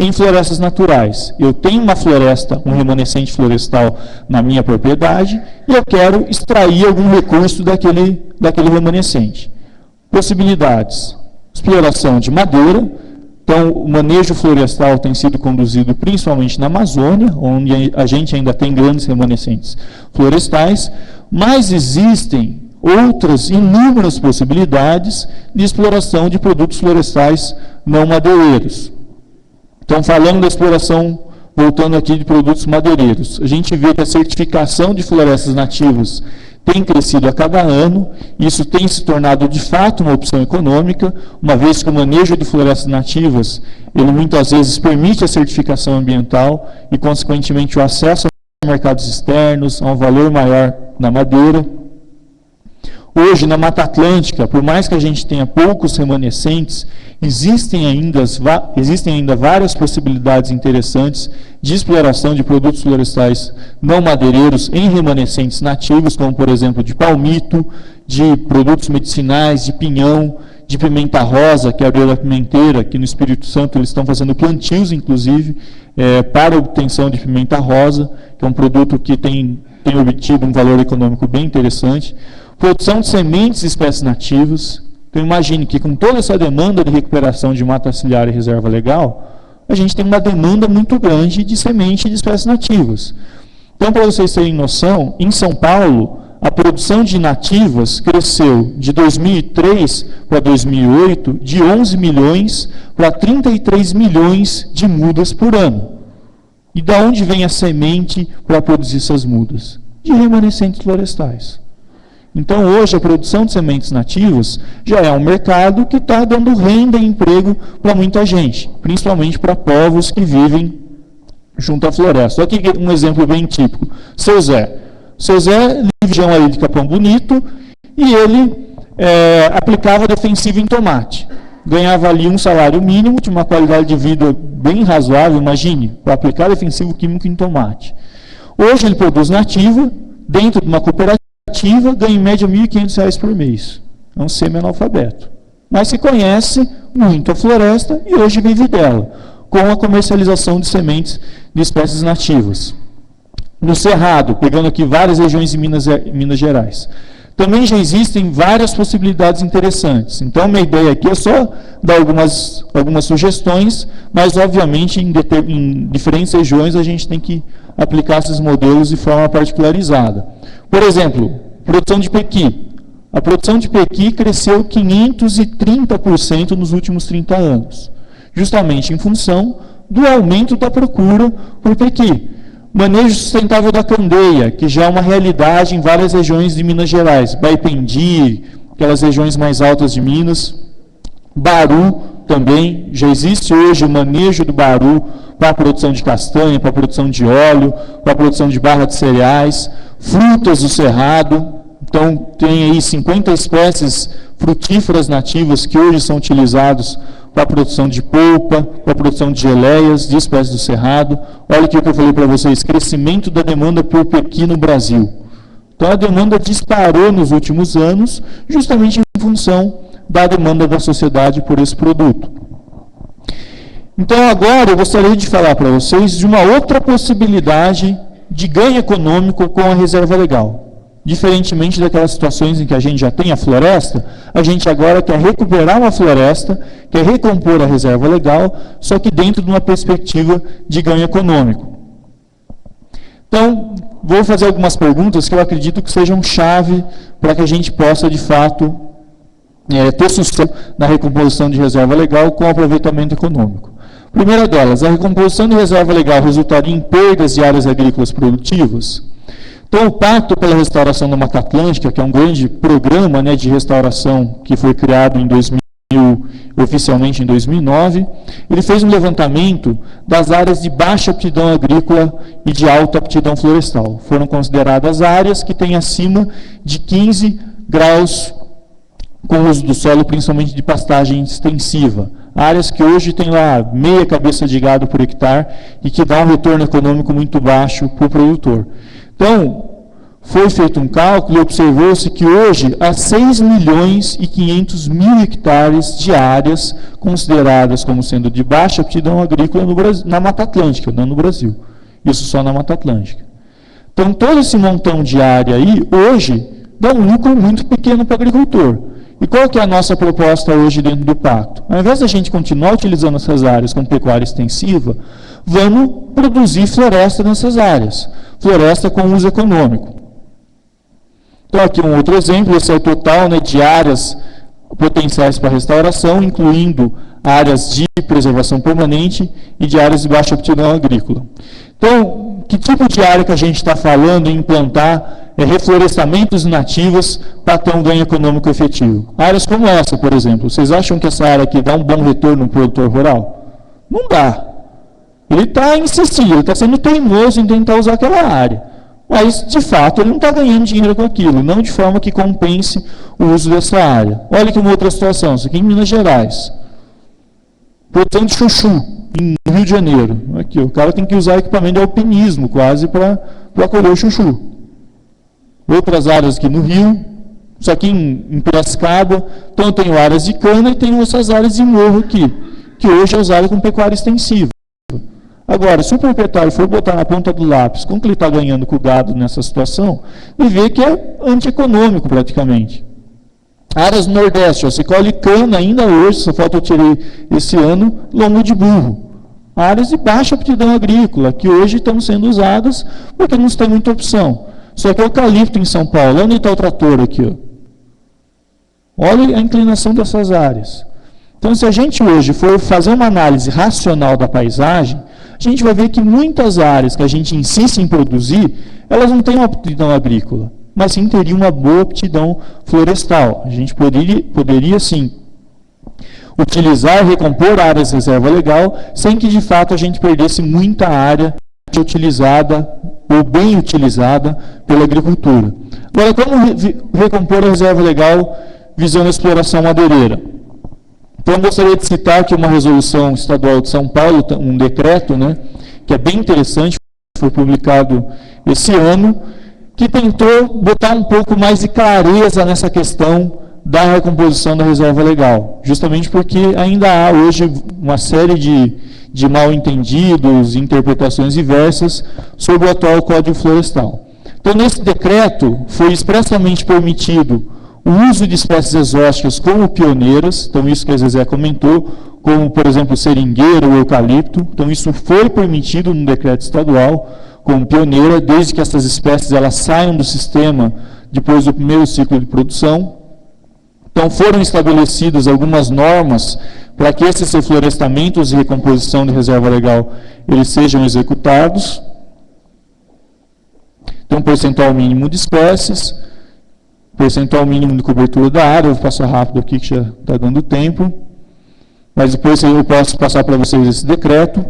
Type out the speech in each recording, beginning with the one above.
em florestas naturais. Eu tenho uma floresta, um remanescente florestal na minha propriedade e eu quero extrair algum recurso daquele remanescente. Possibilidades: exploração de madeira. Então, o manejo florestal tem sido conduzido principalmente na Amazônia, onde a gente ainda tem grandes remanescentes florestais, mas existem outras inúmeras possibilidades de exploração de produtos florestais não madeireiros. Então, falando da exploração, voltando aqui de produtos madeireiros, a gente vê que a certificação de florestas nativas tem crescido a cada ano, isso tem se tornado de fato uma opção econômica, uma vez que o manejo de florestas nativas, ele muitas vezes permite a certificação ambiental e, consequentemente, o acesso a mercados externos, a um valor maior na madeira. Hoje, na Mata Atlântica, por mais que a gente tenha poucos remanescentes, existem ainda várias possibilidades interessantes de exploração de produtos florestais não madeireiros em remanescentes nativos, como, por exemplo, de palmito, de produtos medicinais, de pinhão, de pimenta rosa, que é a ariola pimenteira, que no Espírito Santo eles estão fazendo plantios, inclusive, para a obtenção de pimenta rosa, que é um produto que tem obtido um valor econômico bem interessante. Produção de sementes de espécies nativas. Então, imagine que com toda essa demanda de recuperação de mata ciliar e reserva legal, a gente tem uma demanda muito grande de semente de espécies nativas. Então, para vocês terem noção, em São Paulo, a produção de nativas cresceu de 2003 para 2008 de 11 milhões para 33 milhões de mudas por ano. E de onde vem a semente para produzir essas mudas? De remanescentes florestais. Então, hoje, a produção de sementes nativas já é um mercado que está dando renda e emprego para muita gente, principalmente para povos que vivem junto à floresta. Aqui um exemplo bem típico. Seu Zé. Seu Zé, região aí de Capão Bonito, e ele aplicava defensivo em tomate. Ganhava ali um salário mínimo, tinha uma qualidade de vida bem razoável, imagine, para aplicar defensivo químico em tomate. Hoje ele produz nativa, dentro de uma cooperativa, ganha em média R$ 1.500 por mês. É um semi-analfabeto. Mas se conhece muito a floresta e hoje vive dela, com a comercialização de sementes de espécies nativas. No Cerrado, pegando aqui várias regiões de Minas Gerais, também já existem várias possibilidades interessantes. Então, minha ideia aqui é só dar algumas sugestões, mas, obviamente, em diferentes regiões a gente tem que aplicar esses modelos de forma particularizada. Por exemplo, produção de pequi. A produção de pequi cresceu 530% nos últimos 30 anos, justamente em função do aumento da procura por pequi. Manejo sustentável da candeia, que já é uma realidade em várias regiões de Minas Gerais. Baipendi, aquelas regiões mais altas de Minas. Baru também, já existe hoje o manejo do baru para a produção de castanha, para a produção de óleo, para a produção de barra de cereais. Frutas do Cerrado, então tem aí 50 espécies frutíferas nativas que hoje são utilizadas para a produção de polpa, para a produção de geleias, de espécies do Cerrado. Olha aqui o que eu falei para vocês, crescimento da demanda por pequi no Brasil. Então a demanda disparou nos últimos anos, justamente em função da demanda da sociedade por esse produto. Então agora eu gostaria de falar para vocês de uma outra possibilidade de ganho econômico com a reserva legal. Diferentemente daquelas situações em que a gente já tem a floresta, a gente agora quer recuperar uma floresta, quer recompor a reserva legal, só que dentro de uma perspectiva de ganho econômico. Então, vou fazer algumas perguntas que eu acredito que sejam chave para que a gente possa, de fato, ter sucesso na recomposição de reserva legal com aproveitamento econômico. Primeira delas, a recomposição de reserva legal resultaria em perdas de áreas agrícolas produtivas? Então, o Pacto pela Restauração da Mata Atlântica, que é um grande programa de restauração que foi criado em 2000, oficialmente em 2009, ele fez um levantamento das áreas de baixa aptidão agrícola e de alta aptidão florestal. Foram consideradas áreas que têm acima de 15 graus com o uso do solo, principalmente de pastagem extensiva. Áreas que hoje têm lá meia cabeça de gado por hectare e que dá um retorno econômico muito baixo para o produtor. Então, foi feito um cálculo e observou-se que hoje há 6.500.000 hectares de áreas consideradas como sendo de baixa aptidão agrícola no Brasil, na Mata Atlântica, não no Brasil. Isso só na Mata Atlântica. Então, todo esse montão de área aí, hoje, dá um lucro muito pequeno para o agricultor. E qual que é a nossa proposta hoje dentro do pacto? Ao invés da gente continuar utilizando essas áreas como pecuária extensiva, vamos produzir floresta nessas áreas. Floresta com uso econômico. Então, aqui um outro exemplo, esse é o total, né, de áreas potenciais para restauração, incluindo áreas de preservação permanente e de áreas de baixa aptidão agrícola. Então, que tipo de área que a gente está falando em implantar reflorestamentos nativos para ter um ganho econômico efetivo? Áreas como essa, por exemplo. Vocês acham que essa área aqui dá um bom retorno no produtor rural? Não dá. Ele está insistindo, ele está sendo teimoso em tentar usar aquela área. Mas, de fato, ele não está ganhando dinheiro com aquilo, não de forma que compense o uso dessa área. Olha aqui uma outra situação, isso aqui em Minas Gerais. Produção de chuchu, em Rio de Janeiro. Aqui, o cara tem que usar equipamento de alpinismo, quase, para colher o chuchu. Outras áreas aqui no Rio, isso aqui em Piracicaba, então eu tenho áreas de cana e tenho essas áreas de morro aqui, que hoje é usada com pecuária extensiva. Agora, se o proprietário for botar na ponta do lápis como que ele está ganhando com o gado nessa situação, ele vê que é antieconômico praticamente. Áreas do Nordeste, ó, você colhe cana ainda hoje, só falta eu tirei esse ano, lombo de burro. Áreas de baixa aptidão agrícola, que hoje estão sendo usadas porque não se tem muita opção. Só que é eucalipto em São Paulo, onde está o trator aqui? Ó? Olha a inclinação dessas áreas. Então, se a gente hoje for fazer uma análise racional da paisagem, a gente vai ver que muitas áreas que a gente insiste em produzir, elas não têm uma aptidão agrícola, mas sim teriam uma boa aptidão florestal. A gente poderia sim, utilizar e recompor áreas de reserva legal, sem que, de fato, a gente perdesse muita área utilizada ou bem utilizada pela agricultura. Agora, como recompor a reserva legal visando a exploração madeireira? Então, eu gostaria de citar aqui uma resolução estadual de São Paulo, um decreto, né, que é bem interessante, foi publicado esse ano, que tentou botar um pouco mais de clareza nessa questão da recomposição da reserva legal, justamente porque ainda há hoje uma série de mal-entendidos, interpretações diversas sobre o atual Código Florestal. Então, nesse decreto, foi expressamente permitido o uso de espécies exóticas como pioneiras, então isso que a Zezé comentou, como, por exemplo, o seringueiro ou eucalipto. Então, isso foi permitido no decreto estadual como pioneira, desde que essas espécies elas saiam do sistema depois do primeiro ciclo de produção. Então, foram estabelecidas algumas normas para que esses reflorestamentos e recomposição de reserva legal eles sejam executados. Então, percentual mínimo de espécies, percentual mínimo de cobertura da área, eu vou passar rápido aqui que já está dando tempo, mas depois eu posso passar para vocês esse decreto.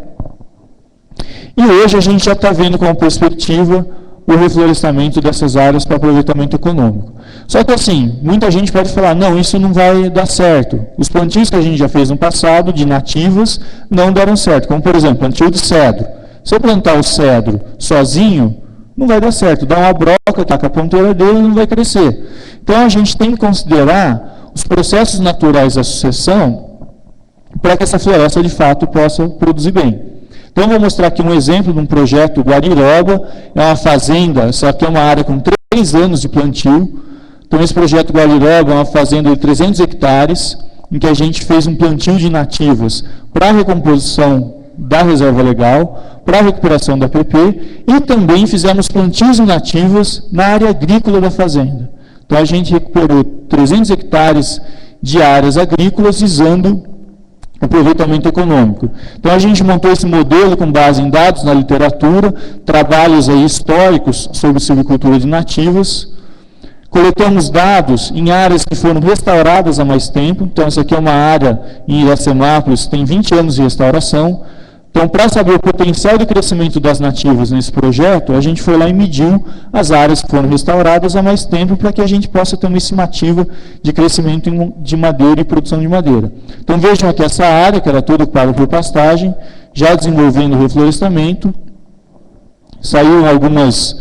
E hoje a gente já está vendo como perspectiva o reflorestamento dessas áreas para aproveitamento econômico. Só que assim, muita gente pode falar, não, isso não vai dar certo. Os plantios que a gente já fez no passado, de nativas, não deram certo, como por exemplo, plantio de cedro. Se eu plantar o cedro sozinho, não vai dar certo, dá uma broca, taca a ponteira dele e não vai crescer. Então, a gente tem que considerar os processos naturais da sucessão para que essa floresta, de fato, possa produzir bem. Então, eu vou mostrar aqui um exemplo de um projeto Guariroba, é uma fazenda, essa aqui é uma área com 3 anos de plantio. Então, esse projeto Guariroba é uma fazenda de 300 hectares, em que a gente fez um plantio de nativas para a recomposição da reserva legal, para a recuperação da PP, e também fizemos plantios nativos na área agrícola da fazenda. Então, a gente recuperou 300 hectares de áreas agrícolas visando aproveitamento econômico. Então, a gente montou esse modelo com base em dados na literatura, trabalhos aí históricos sobre silvicultura de nativas. Coletamos dados em áreas que foram restauradas há mais tempo. Então, essa aqui é uma área em Iracemápolis, tem 20 anos de restauração. Então, para saber o potencial de crescimento das nativas nesse projeto, a gente foi lá e mediu as áreas que foram restauradas há mais tempo para que a gente possa ter uma estimativa de crescimento de madeira e produção de madeira. Então, vejam aqui essa área, que era toda ocupada por pastagem, já desenvolvendo o reflorestamento. Saíram algumas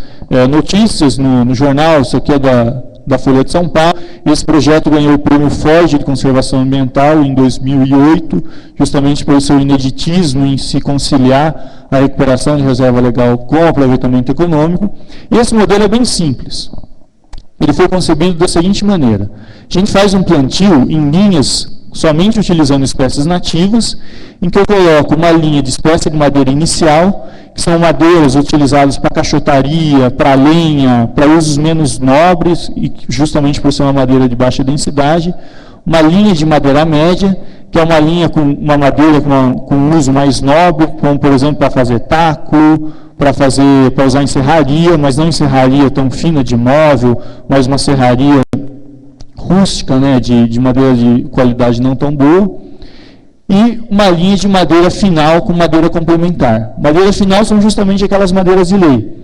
notícias no jornal, isso aqui é da Folha de São Paulo. Esse projeto ganhou o prêmio Ford de Conservação Ambiental em 2008, justamente pelo seu ineditismo em se conciliar a recuperação de reserva legal com o aproveitamento econômico. E esse modelo é bem simples. Ele foi concebido da seguinte maneira: a gente faz um plantio em linhas somente utilizando espécies nativas, em que eu coloco uma linha de espécie de madeira inicial, que são madeiras utilizadas para caixotaria, para lenha, para usos menos nobres, e justamente por ser uma madeira de baixa densidade, uma linha de madeira média, que é uma linha com uma madeira com um uso mais nobre, como por exemplo para fazer taco, para usar em serraria, mas não em serraria tão fina de móvel, mas uma serraria rústica, né, de madeira de qualidade não tão boa, e uma linha de madeira final com madeira complementar. Madeira final são justamente aquelas madeiras de lei,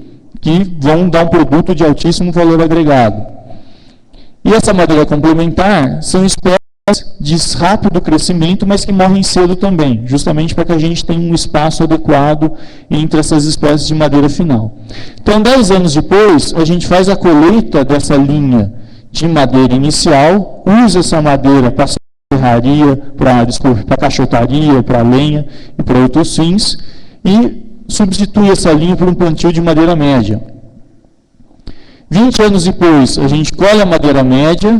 que vão dar um produto de altíssimo valor agregado. E essa madeira complementar são espécies de rápido crescimento, mas que morrem cedo também, justamente para que a gente tenha um espaço adequado entre essas espécies de madeira final. Então, 10 anos depois, a gente faz a colheita dessa linha de madeira inicial, usa essa madeira para serraria, para caixotaria, para lenha e para outros fins, e substitui essa linha por um plantio de madeira média. 20 anos depois, a gente colhe a madeira média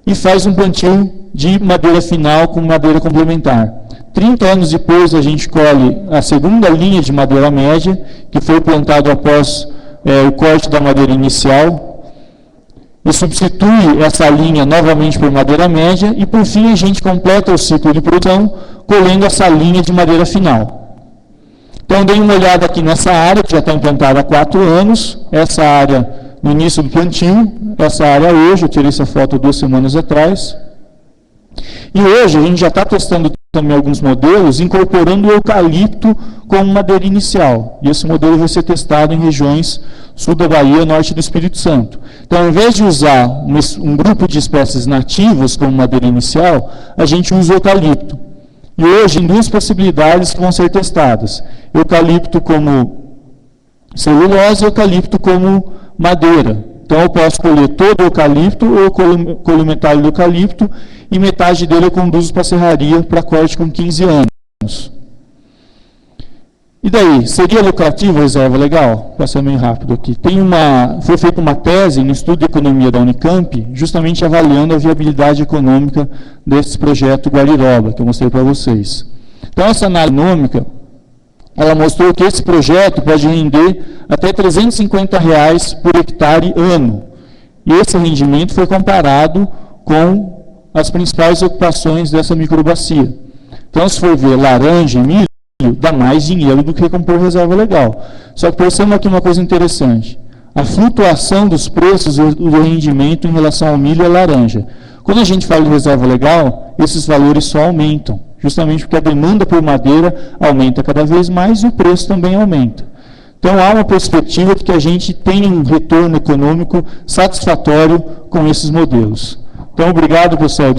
e faz um plantio de madeira final com madeira complementar. 30 anos depois, a gente colhe a segunda linha de madeira média, que foi plantado após o corte da madeira inicial, e substitui essa linha novamente por madeira média, e por fim a gente completa o ciclo de produção colhendo essa linha de madeira final. Então, dei uma olhada aqui nessa área, que já está implantada há 4 anos, essa área no início do plantio, essa área hoje, eu tirei essa foto 2 semanas atrás, e hoje a gente já está testando também alguns modelos, incorporando o eucalipto como madeira inicial. E esse modelo vai ser testado em regiões sul da Bahia, norte do Espírito Santo. Então, ao invés de usar um grupo de espécies nativas como madeira inicial, a gente usa o eucalipto. E hoje, em 2 possibilidades que vão ser testadas: eucalipto como celulose e eucalipto como madeira. Então, eu posso colher todo o eucalipto ou colho metade do eucalipto, e metade dele eu conduzo para a serraria para corte com 15 anos. E daí, seria lucrativo a reserva legal? Passando bem rápido aqui. Foi feita uma tese no estudo de economia da Unicamp, justamente avaliando a viabilidade econômica desse projeto Guariroba, que eu mostrei para vocês. Então, essa análise econômica, ela mostrou que esse projeto pode render até R$ 350 por hectare ano. E esse rendimento foi comparado com as principais ocupações dessa microbacia. Então, se for ver laranja e milho, dá mais dinheiro do que compor reserva legal. Só que percebam aqui uma coisa interessante: a flutuação dos preços do rendimento em relação ao milho e à laranja. Quando a gente fala de reserva legal, esses valores só aumentam, justamente porque a demanda por madeira aumenta cada vez mais e o preço também aumenta. Então, há uma perspectiva de que a gente tenha um retorno econômico satisfatório com esses modelos. Então, obrigado, pessoal.